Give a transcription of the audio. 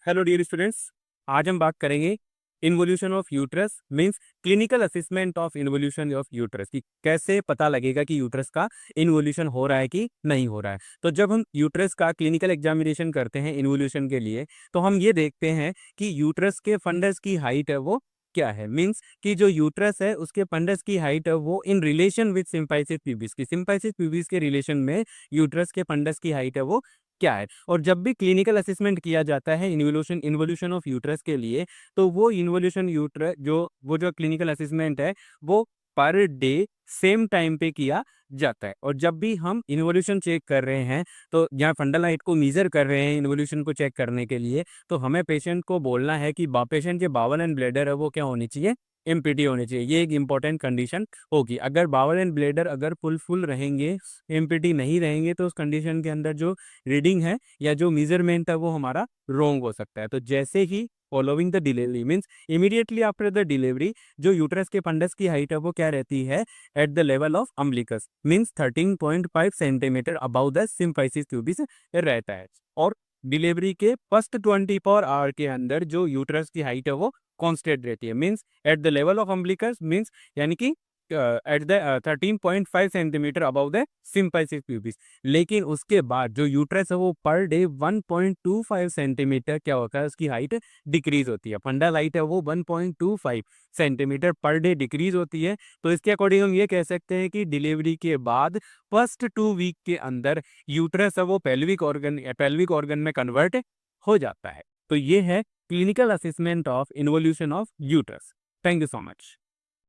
Hello dear students, आज हम बात करेंगे involution of uterus means clinical assessment of involution of uterus कि कैसे पता लगेगा कि यूट्रस का इन्वोल्यूशन हो रहा है कि नहीं हो रहा है। तो जब हम यूट्रस का क्लिनिकल एग्जामिनेशन करते हैं इन्वोल्यूशन के लिए, तो हम ये देखते हैं कि यूट्रस के फंडस की हाइट है वो क्या है। मींस कि जो यूट्रस है उसके फंडस की हाइट है वो इन रिलेशन विद सिम्पाइसिस प्यूबिस की सिम्पाइसिस प्यूबिस के रिलेशन में यूट्रस के फंडस की हाइट है वो क्या है। और जब भी क्लिनिकल असेसमेंट किया जाता है इन्वोल्यूशन इन्वोल्यूशन ऑफ यूट्रस के लिए, तो वो इन्वोल्यूशन यूट्रस जो क्लिनिकल असेसमेंट है वो पर डे सेम टाइम पे किया जाता है। और जब भी हम इन्वोल्यूशन चेक कर रहे हैं, तो यहाँ फंडल हाइट को मेजर कर रहे हैं इन्वोल्यूशन को चेक करने के लिए, तो हमें पेशेंट को बोलना है कि पेशेंट के बावल एंड ब्लेडर है वो क्या होनी चाहिए, एम्प्टी होनी चाहिए। ये एक इंपॉर्टेंट कंडीशन होगी। अगर बावल एंड ब्लेडर अगर फुल रहेंगे, एम्प्टी नहीं रहेंगे, तो उस कंडीशन के अंदर जो रीडिंग है या जो मेजरमेंट है वो हमारा रॉन्ग हो सकता है। तो जैसे ही following the delivery means immediately after the delivery जो यूट्रस के फंडस की हाइट है वो क्या रहती है, at the level of umbilicus means 13.5 centimetre above the symphysis pubis रहता है। और डिलीवरी के फर्स्ट 24 आवर के अंदर जो यूट्रस की हाइट है वो कांस्टेंट रहती है means at the level of umbilicus means यानी कि at the 13.5 centimetre above the symphysis pubis. लेकिन उसके बाद जो यूट्रस है वो पर डे 1.25 सेंटीमीटर क्या होता है, उसकी हाइट डिक्रीज होती है। फंडल हाइट है वो 1.25 सेंटीमीटर पर डे डिक्रीज होती है। तो इसके अकॉर्डिंग हम ये कह सकते हैं कि डिलीवरी के बाद फर्स्ट 2 वीक के अंदर यूट्रस है वो पेल्विक ऑर्गन में कन्वर्ट हो जाता है। तो ये है clinical assessment of involution of uterus. Thank you so much.